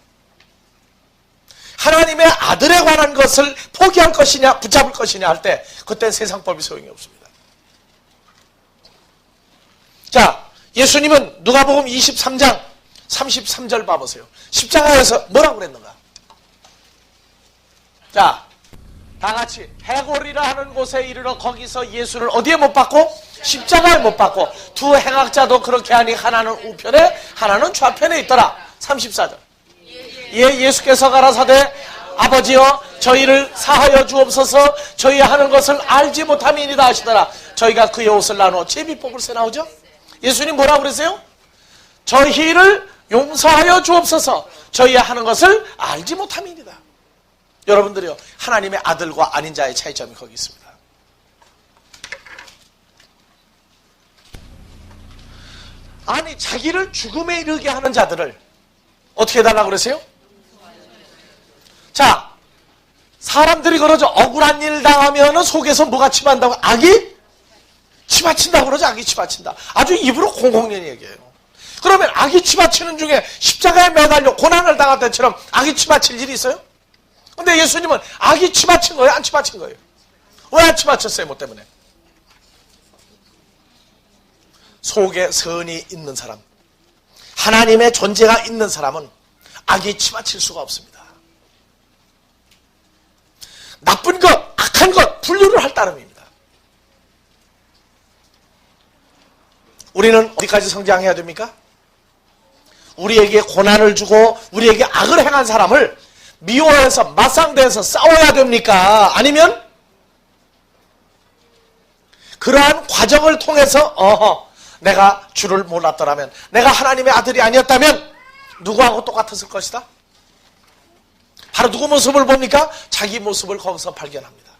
S1: 하나님의 아들에 관한 것을 포기할 것이냐 붙잡을 것이냐 할 때 그때 세상법이 소용이 없습니다. 자, 예수님은 누가복음 23장 33절 봐보세요. 십자가에서 뭐라고 그랬는가? 자, 다같이 해골이라 하는 곳에 이르러 거기서 예수를 어디에 못 박고? 십자가에 못 박고 두 행악자도 그렇게 하니 하나는 우편에 하나는 좌편에 있더라. 34절. 예, 예수께서 가라사대 아버지여 저희를 사하여 주옵소서 저희 하는 것을 알지 못함이니이다 하시더라. 저희가 그의 옷을 나누어 제비뽑을 새 나오죠? 예수님 뭐라고 그러세요? 저희를 용서하여 주옵소서 저희 하는 것을 알지 못함이니이다. 여러분들이요, 하나님의 아들과 아닌 자의 차이점이 거기 있습니다. 아니, 자기를 죽음에 이르게 하는 자들을 어떻게 해달라고 그러세요? 자, 사람들이 그러죠. 억울한 일 당하면 속에서 뭐가 침한다고? 악이 치받친다고 그러죠. 악이 치받친다. 아주 입으로 공공연히 얘기해요. 그러면 악이 치받치는 중에 십자가에 매달려 고난을 당할 때처럼 악이 치받칠 일이 있어요? 근데 예수님은 악이 치받친 거예요? 안 치받친 거예요? 왜 안 치받쳤어요? 뭐 때문에? 속에 선이 있는 사람, 하나님의 존재가 있는 사람은 악이 치받칠 수가 없습니다. 나쁜 것, 악한 것 분류를 할 따름입니다. 우리는 어디까지 성장해야 됩니까? 우리에게 고난을 주고 우리에게 악을 행한 사람을 미워해서 맞상대해서 싸워야 됩니까? 아니면 그러한 과정을 통해서 내가 주를 몰랐더라면, 내가 하나님의 아들이 아니었다면 누구하고 똑같았을 것이다? 바로 누구 모습을 봅니까? 자기 모습을 거기서 발견합니다.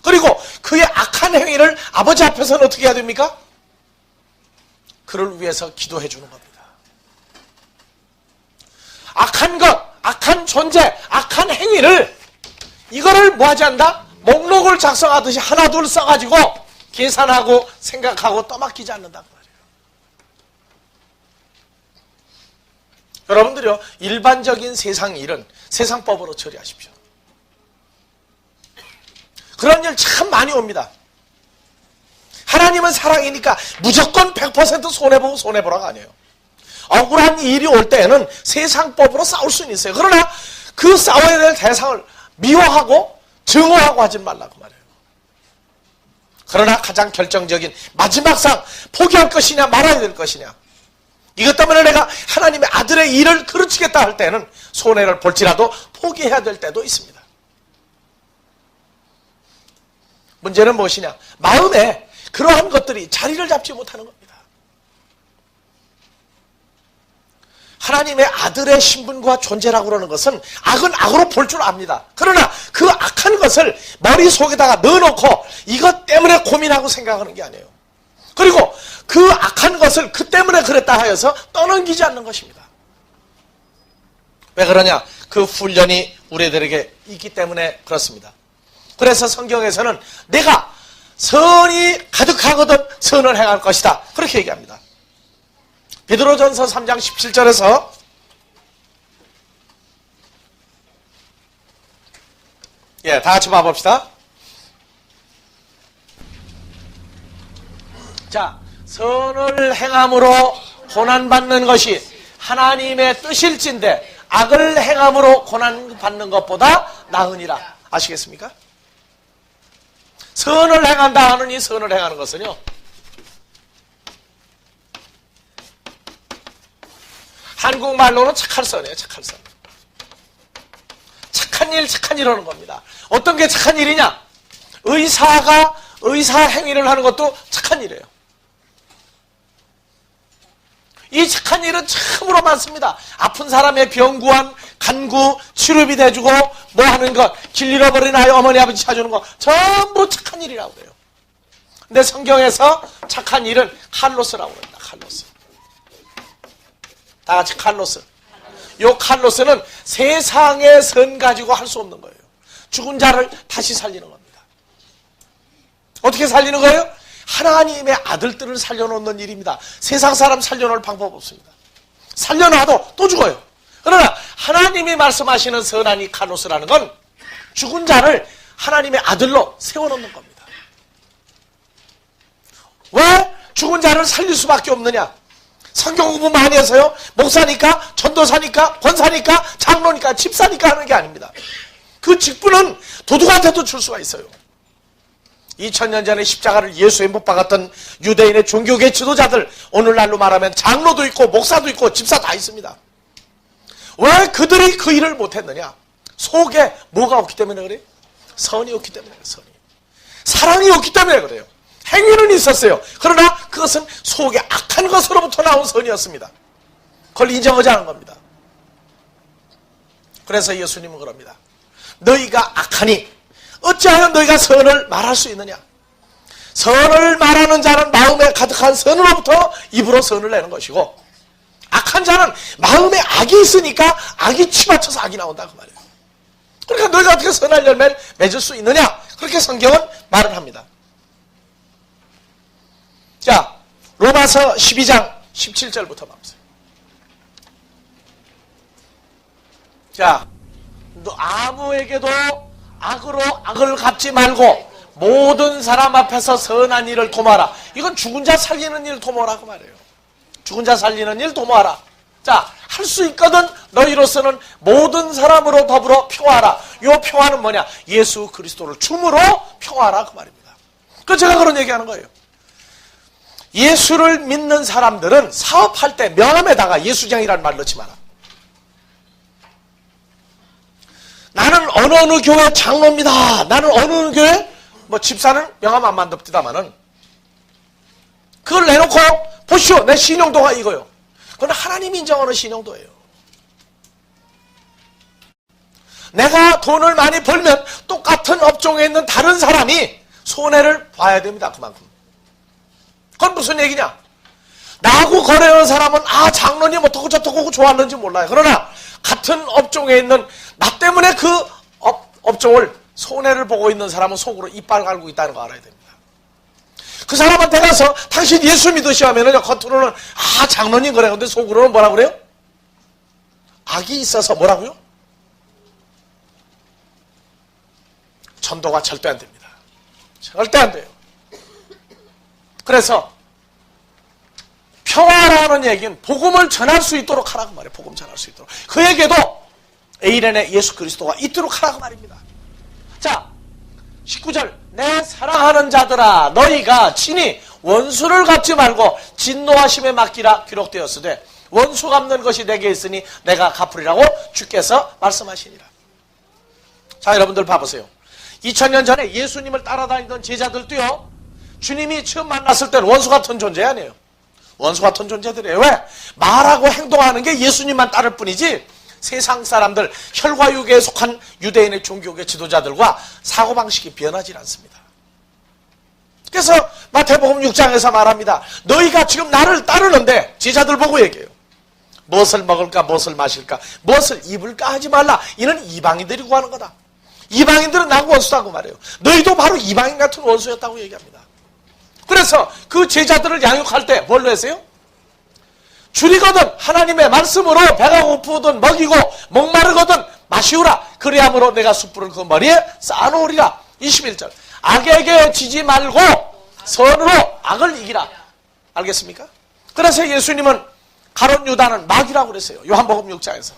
S1: 그리고 그의 악한 행위를 아버지 앞에서는 어떻게 해야 됩니까? 그를 위해서 기도해 주는 겁니다. 악한 것, 악한 존재, 악한 행위를, 이거를 뭐 하지 않는다? 목록을 작성하듯이 하나 둘 써가지고 계산하고 생각하고 떠맡기지 않는다고 말이에요. 여러분들이요, 일반적인 세상 일은 세상법으로 처리하십시오. 그런 일 참 많이 옵니다. 하나님은 사랑이니까 무조건 100% 손해보고 손해보라가 아니에요. 억울한 일이 올 때에는 세상법으로 싸울 수는 있어요. 그러나 그 싸워야 될 대상을 미워하고 증오하고 하지 말라고 말해요. 그러나 가장 결정적인 마지막 상, 포기할 것이냐 말아야 될 것이냐, 이것 때문에 내가 하나님의 아들의 일을 그르치겠다 할 때는 손해를 볼지라도 포기해야 될 때도 있습니다. 문제는 무엇이냐? 마음에 그러한 것들이 자리를 잡지 못하는 겁니다. 하나님의 아들의 신분과 존재라고 그러는 것은 악은 악으로 볼 줄 압니다. 그러나 그 악한 것을 머릿속에다가 넣어놓고 이것 때문에 고민하고 생각하는 게 아니에요. 그리고 그 악한 것을 그 때문에 그랬다 하여서 떠넘기지 않는 것입니다. 왜 그러냐? 그 훈련이 우리들에게 있기 때문에 그렇습니다. 그래서 성경에서는 내가 선이 가득하거든 선을 행할 것이다, 그렇게 얘기합니다. 베드로전서 3장 17절에서 다 같이 봐봅시다. 자, 선을 행함으로 고난받는 것이 하나님의 뜻일진데 악을 행함으로 고난받는 것보다 나으니라. 아시겠습니까? 선을 행한다 하는 이 선을 행하는 것은요, 한국말로는 착할 선이에요. 착할 선. 착한 일 하는 겁니다. 어떤 게 착한 일이냐? 의사 행위를 하는 것도 착한 일이에요. 이 착한 일은 참으로 많습니다. 아픈 사람의 병구안, 간구, 치료비 대주고 뭐 하는 것, 길 잃어버린 아이 어머니 아버지 찾아주는 것, 전부 착한 일이라고 그래요. 근데 성경에서 착한 일은 칼로스라고 그럽니다. 칼로스. 다 같이 칼로스. 요 칼로스는 세상의 선 가지고 할 수 없는 거예요. 죽은 자를 다시 살리는 겁니다. 어떻게 살리는 거예요? 하나님의 아들들을 살려놓는 일입니다. 세상 사람 살려놓을 방법 없습니다. 살려놔도 또 죽어요. 그러나 하나님이 말씀하시는 선한 이 칼로스라는 건 죽은 자를 하나님의 아들로 세워놓는 겁니다. 왜 죽은 자를 살릴 수밖에 없느냐? 성경 공부 많이 해서요, 목사니까, 전도사니까, 권사니까, 장로니까, 집사니까 하는 게 아닙니다. 그 직분은 도둑한테도 줄 수가 있어요. 2000년 전에 십자가를 예수에 못 박았던 유대인의 종교계 지도자들, 오늘날로 말하면 장로도 있고 목사도 있고 집사 다 있습니다. 왜 그들이 그 일을 못했느냐? 속에 뭐가 없기 때문에 그래요? 선이 없기 때문에 그래요. 선이. 사랑이 없기 때문에 그래요. 행위는 있었어요. 그러나 그것은 속에 악한 것으로부터 나온 선이었습니다. 그걸 인정하지 않은 겁니다. 그래서 예수님은 그럽니다. 너희가 악하니 어찌하여 너희가 선을 말할 수 있느냐? 선을 말하는 자는 마음에 가득한 선으로부터 입으로 선을 내는 것이고, 악한 자는 마음에 악이 있으니까 악이 치받쳐서 악이 나온다 그 말이에요. 그러니까 너희가 어떻게 선할 열매를 맺을 수 있느냐? 그렇게 성경은 말을 합니다. 자, 로마서 12장 17절부터 봐보세요. 자, 너 아무에게도 악으로 악을 갚지 말고 모든 사람 앞에서 선한 일을 도모하라. 이건 죽은 자 살리는 일 도모하라 그 말이에요. 죽은 자 살리는 일 도모하라. 자, 할 수 있거든 너희로서는 모든 사람으로 더불어 평화하라. 이 평화는 뭐냐? 예수 그리스도를 줌으로 평화하라 그 말입니다. 그 제가 그런 얘기하는 거예요. 예수를 믿는 사람들은 사업할 때 명함에다가 예수장이라는 말 넣지 마라. 나는 어느 교회 장로입니다. 나는 어느 교회 뭐 집사는 명함 안 만듭디다마는 그걸 내놓고 보시오, 내 신용도가 이거요. 그건 하나님이 인정하는 신용도예요. 내가 돈을 많이 벌면 똑같은 업종에 있는 다른 사람이 손해를 봐야 됩니다. 그만큼. 그건 무슨 얘기냐? 나하고 거래하는 사람은 장로님 어떻고 저떻고 좋아하는지 몰라요. 그러나 같은 업종에 있는 나 때문에 그 업종을 손해를 보고 있는 사람은 속으로 이빨 갈고 있다는 거 알아야 됩니다. 그 사람한테 가서 당신 예수 믿으시오 하면은 겉으로는 장로님 그래요. 근데 속으로는 뭐라 그래요? 악이 있어서 뭐라고요? 전도가 절대 안 됩니다. 절대 안 돼요. 그래서 평화라는 얘기는 복음을 전할 수 있도록 하라고 말이에요. 복음 전할 수 있도록. 그에게도 에이렌의 예수 그리스도가 있도록 하라고 말입니다. 자, 19절. 내 사랑하는 자들아 너희가 친히 원수를 갚지 말고 진노하심에 맡기라 기록되었으되 원수 갚는 것이 내게 있으니 내가 갚으리라고 주께서 말씀하시니라. 자, 여러분들 봐보세요. 2000년 전에 예수님을 따라다니던 제자들도요, 주님이 처음 만났을 때는 원수 같은 존재 아니에요. 원수 같은 존재들이에요. 왜? 말하고 행동하는 게 예수님만 따를 뿐이지 세상 사람들, 혈과육에 속한 유대인의 종교계 지도자들과 사고방식이 변하지 않습니다. 그래서 마태복음 6장에서 말합니다. 너희가 지금 나를 따르는데 제자들 보고 얘기해요. 무엇을 먹을까, 무엇을 마실까, 무엇을 입을까 하지 말라. 이는 이방인들이 구하는 거다. 이방인들은 나하고 원수다고 말해요. 너희도 바로 이방인 같은 원수였다고 얘기합니다. 그래서 그 제자들을 양육할 때 뭘로 했어요? 줄이거든 하나님의 말씀으로 배가 고프든 먹이고 목마르거든 마시우라. 그리함으로 내가 숯불을 그 머리에 쌓아놓으리라. 21절. 악에게 지지 말고 선으로 악을 이기라. 알겠습니까? 그래서 예수님은 가룟 유다는 마귀라고 그랬어요. 요한복음 6장에서.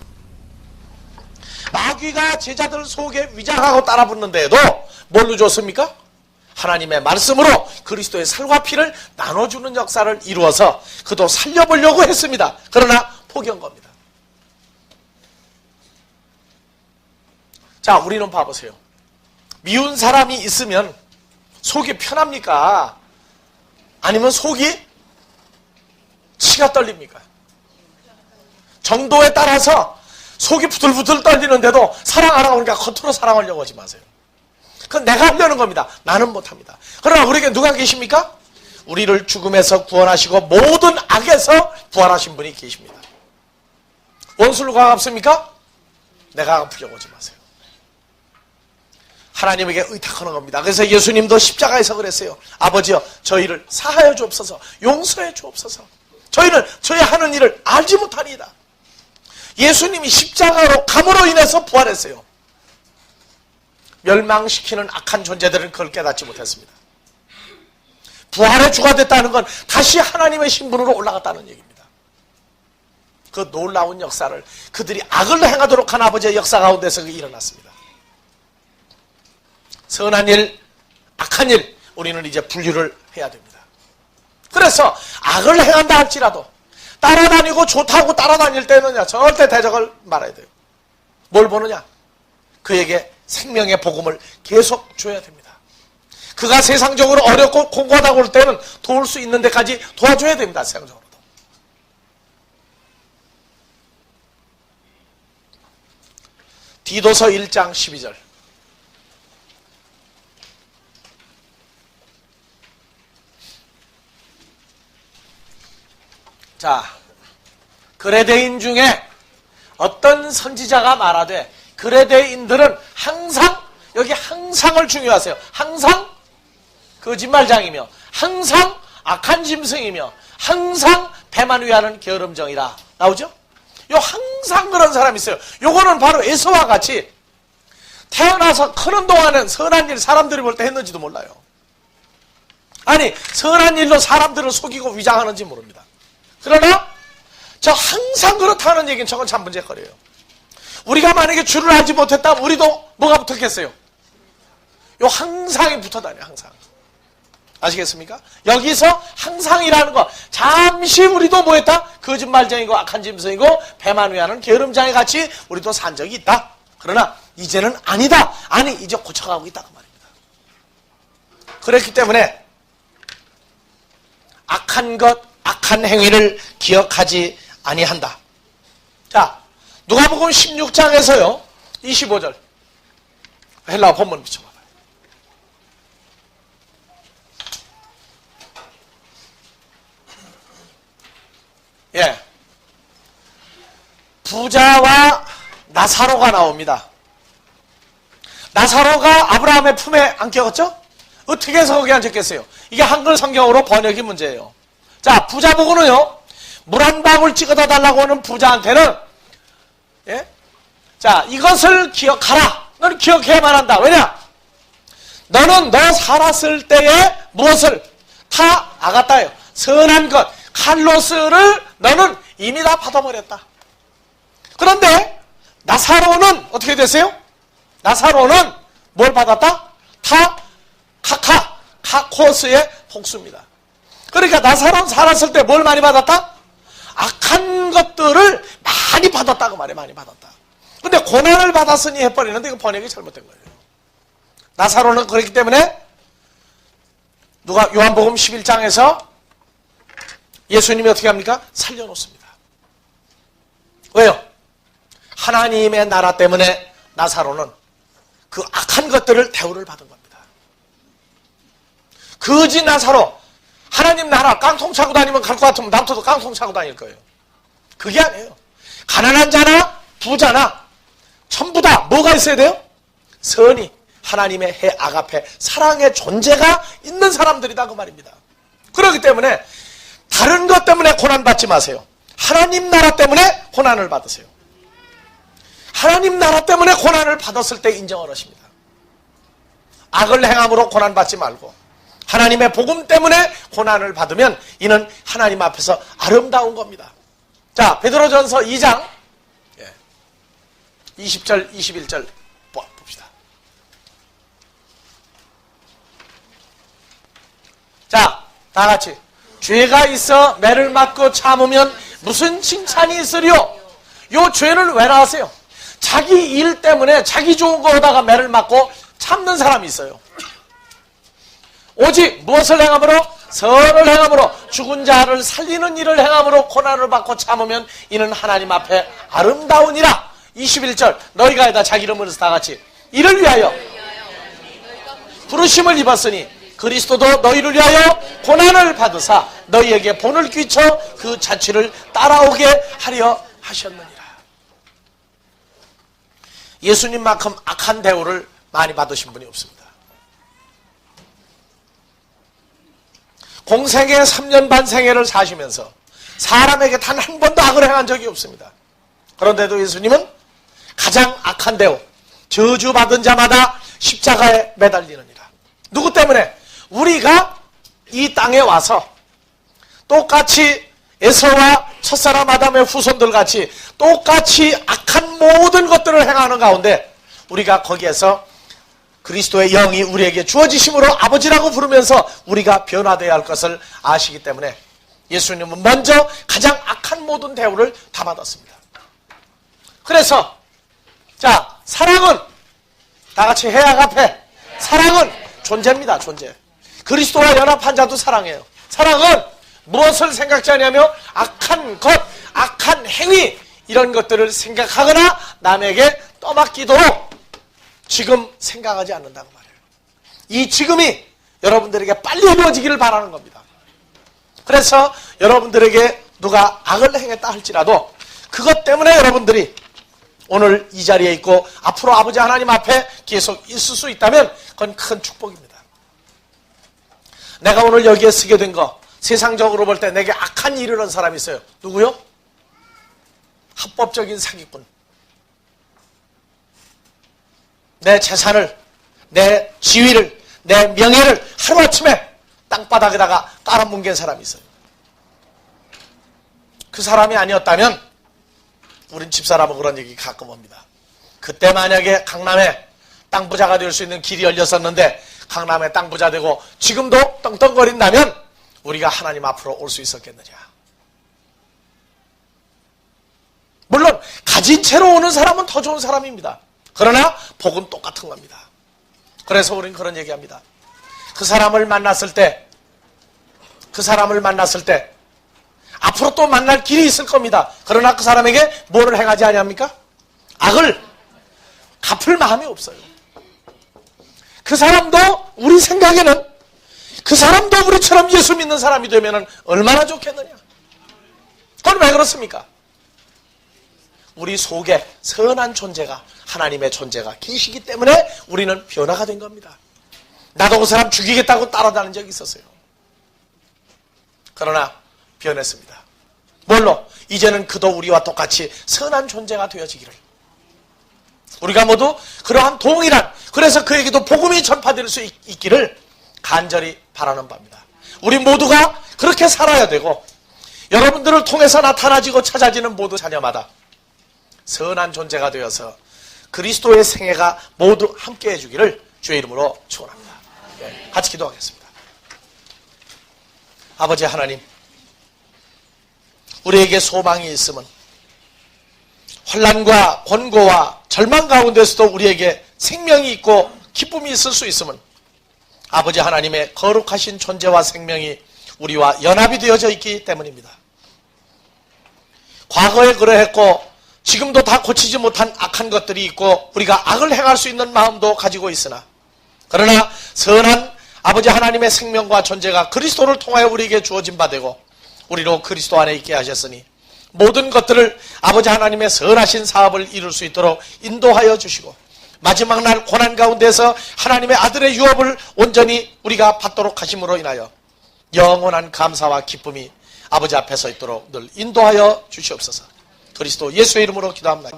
S1: 마귀가 제자들 속에 위장하고 따라붙는데도 뭘로 줬습니까? 하나님의 말씀으로 그리스도의 살과 피를 나눠주는 역사를 이루어서 그도 살려보려고 했습니다. 그러나 포기한 겁니다. 자, 우리는 봐보세요. 미운 사람이 있으면 속이 편합니까? 아니면 속이 치가 떨립니까? 정도에 따라서 속이 부들부들 떨리는데도 사랑하라고 하니까 겉으로 사랑하려고 하지 마세요. 그건 내가 하려는 겁니다. 나는 못합니다. 그러나 우리에게 누가 계십니까? 우리를 죽음에서 구원하시고 모든 악에서 부활하신 분이 계십니다. 원수를 누가 갚습니까? 내가 갚으려고 하지 마세요. 하나님에게 의탁하는 겁니다. 그래서 예수님도 십자가에서 그랬어요. 아버지여 저희를 사하여 주옵소서, 용서해 주옵소서. 저희는 저희 하는 일을 알지 못하니이다. 예수님이 십자가로 감으로 인해서 부활했어요. 멸망시키는 악한 존재들은 그걸 깨닫지 못했습니다. 부활의 주가 됐다는 건 다시 하나님의 신분으로 올라갔다는 얘기입니다. 그 놀라운 역사를 그들이 악을 행하도록 한 아버지의 역사 가운데서 일어났습니다. 선한 일, 악한 일, 우리는 이제 분류를 해야 됩니다. 그래서 악을 행한다 할지라도 따라다니고 좋다고 따라다닐 때는요, 절대 대적을 말아야 돼요. 뭘 보느냐? 그에게 생명의 복음을 계속 줘야 됩니다. 그가 세상적으로 어렵고 공고하다고 할 때는 도울 수 있는 데까지 도와줘야 됩니다. 세상적으로도. 디도서 1장 12절. 자, 그레데인 중에 어떤 선지자가 말하되 그레데인들은 항상, 여기 항상을 중요하세요. 항상 거짓말장이며 항상 악한 짐승이며 항상 배만 위하는 게으름정이라 나오죠? 요 항상 그런 사람이 있어요. 요거는 바로 에서와 같이 태어나서 크는 동안은 선한 일 사람들이 볼 때 했는지도 몰라요. 아니 선한 일로 사람들을 속이고 위장하는지 모릅니다. 그러나 저 항상 그렇다는 얘기는 저건 참 문제거리예요. 우리가 만약에 주를 알지 못했다면 우리도 뭐가 붙었겠어요? 요 항상이 붙어다녀요. 항상. 아시겠습니까? 여기서 항상이라는 거 잠시 우리도 뭐했다? 거짓말쟁이고 악한 짐승이고 배만 위하는 게으름장이 같이 우리도 산 적이 있다. 그러나 이제는 아니다. 아니 이제 고쳐가고 있다 그 말입니다. 그렇기 때문에 악한 것, 악한 행위를 기억하지 아니한다. 자, 누가복음 16장에서요 25절 헬라어 본문 비춰봐봐요. 예, 부자와 나사로가 나옵니다. 나사로가 아브라함의 품에 안겼죠? 어떻게 해서 거기 앉았겠어요? 이게 한글 성경으로 번역이 문제예요. 자, 부자 보고는요, 물 한 방울 찍어다 달라고 하는 부자한테는, 예? 자, 이것을 기억하라. 너는 기억해야만 한다. 왜냐? 너는 너 살았을 때에 무엇을? 다 아갔다요. 선한 것, 칼로스를 너는 이미 다 받아버렸다. 그런데, 나사로는 어떻게 됐어요? 나사로는 뭘 받았다? 카코스의 복수입니다. 그러니까 나사로는 살았을 때 뭘 많이 받았다? 악한 것들을 많이 받았다. 그 말이에요. 많이 받았다. 근데 고난을 받았으니 해버리는데 이거 번역이 잘못된 거예요. 나사로는 그렇기 때문에 누가 요한복음 11장에서 예수님이 어떻게 합니까? 살려놓습니다. 왜요? 하나님의 나라 때문에 나사로는 그 악한 것들을 대우를 받은 겁니다. 거지 나사로, 하나님 나라 깡통 차고 다니면 갈 것 같으면 남도도 깡통 차고 다닐 거예요. 그게 아니에요. 가난한 자나 부자나 전부 다 뭐가 있어야 돼요? 선이, 하나님의 해 아가페, 사랑의 존재가 있는 사람들이다 그 말입니다. 그렇기 때문에 다른 것 때문에 고난받지 마세요. 하나님 나라 때문에 고난을 받으세요. 하나님 나라 때문에 고난을 받았을 때 인정을 하십니다. 악을 행함으로 고난받지 말고 하나님의 복음 때문에 고난을 받으면 이는 하나님 앞에서 아름다운 겁니다. 자, 베드로전서 2장 20절 21절 봅시다. 자, 다같이 죄가 있어 매를 맞고 참으면 무슨 칭찬이 있으리요? 요 죄를 왜 나왔어요? 자기 일 때문에 자기 좋은 거 하다가 매를 맞고 참는 사람이 있어요. 오직 무엇을 행함으로? 선을 행함으로, 죽은 자를 살리는 일을 행함으로 고난을 받고 참으면 이는 하나님 앞에 아름다우니라. 21절 너희가 다 자기 이름으로 다 같이 이를 위하여 부르심을 입었으니 그리스도도 너희를 위하여 고난을 받으사 너희에게 본을 끼쳐 그 자취를 따라오게 하려 하셨느니라. 예수님만큼 악한 대우를 많이 받으신 분이 없습니다. 공생애 3년 반 생애를 사시면서 사람에게 단 한 번도 악을 행한 적이 없습니다. 그런데도 예수님은 가장 악한 대우, 저주받은 자마다 십자가에 매달리느니라. 누구 때문에? 우리가 이 땅에 와서 똑같이 에서와 첫사람 아담의 후손들 같이 똑같이 악한 모든 것들을 행하는 가운데 우리가 거기에서 그리스도의 영이 우리에게 주어지심으로 아버지라고 부르면서 우리가 변화되어야 할 것을 아시기 때문에 예수님은 먼저 가장 악한 모든 대우를 다 받았습니다. 그래서 자, 사랑은 다 같이 해악 앞에 사랑은 존재입니다. 존재. 그리스도와 연합한 자도 사랑해요. 사랑은 무엇을 생각지 않냐며 악한 것, 악한 행위 이런 것들을 생각하거나 남에게 떠맡기도록 지금 생각하지 않는다고 말해요. 이 지금이 여러분들에게 빨리 이루어지기를 바라는 겁니다. 그래서 여러분들에게 누가 악을 행했다 할지라도 그것 때문에 여러분들이 오늘 이 자리에 있고 앞으로 아버지 하나님 앞에 계속 있을 수 있다면 그건 큰 축복입니다. 내가 오늘 여기에 쓰게 된 거 세상적으로 볼 때 내게 악한 일을 한 사람이 있어요. 누구요? 합법적인 사기꾼. 내 재산을, 내 지위를, 내 명예를 하루아침에 땅바닥에다가 깔아뭉갠 사람이 있어요. 그 사람이 아니었다면 우린 집사람은 그런 얘기 가끔 합니다. 그때 만약에 강남에 땅부자가 될 수 있는 길이 열렸었는데 강남에 땅부자 되고 지금도 떵떵거린다면 우리가 하나님 앞으로 올 수 있었겠느냐. 물론 가진 채로 오는 사람은 더 좋은 사람입니다. 그러나 복은 똑같은 겁니다. 그래서 우리는 그런 얘기합니다. 그 사람을 만났을 때 그 사람을 만났을 때 앞으로 또 만날 길이 있을 겁니다. 그러나 그 사람에게 뭐를 행하지 아니합니까? 악을 갚을 마음이 없어요. 그 사람도 우리 생각에는 그 사람도 우리처럼 예수 믿는 사람이 되면 얼마나 좋겠느냐. 그건 왜 그렇습니까? 우리 속에 선한 존재가, 하나님의 존재가 계시기 때문에 우리는 변화가 된 겁니다. 나도 그 사람 죽이겠다고 따라다닌 적이 있었어요. 그러나 변했습니다. 뭘로? 이제는 그도 우리와 똑같이 선한 존재가 되어지기를. 우리가 모두 그러한 동일한, 그래서 그에게도 복음이 전파될 수 있기를 간절히 바라는 바입니다. 우리 모두가 그렇게 살아야 되고, 여러분들을 통해서 나타나지고 찾아지는 모두 자녀마다 선한 존재가 되어서 그리스도의 생애가 모두 함께 해주기를 주의 이름으로 축원합니다. 네, 같이 기도하겠습니다. 아버지 하나님, 우리에게 소망이 있으면 환난과 권고와 절망 가운데서도 우리에게 생명이 있고 기쁨이 있을 수 있으면 아버지 하나님의 거룩하신 존재와 생명이 우리와 연합이 되어져 있기 때문입니다. 과거에 그러했고 지금도 다 고치지 못한 악한 것들이 있고 우리가 악을 행할 수 있는 마음도 가지고 있으나, 그러나 선한 아버지 하나님의 생명과 존재가 그리스도를 통하여 우리에게 주어진 바 되고 우리로 그리스도 안에 있게 하셨으니 모든 것들을 아버지 하나님의 선하신 사업을 이룰 수 있도록 인도하여 주시고, 마지막 날 고난 가운데서 하나님의 아들의 유업을 온전히 우리가 받도록 하심으로 인하여 영원한 감사와 기쁨이 아버지 앞에 서 있도록 늘 인도하여 주시옵소서. 그리스도 예수의 이름으로 기도합니다.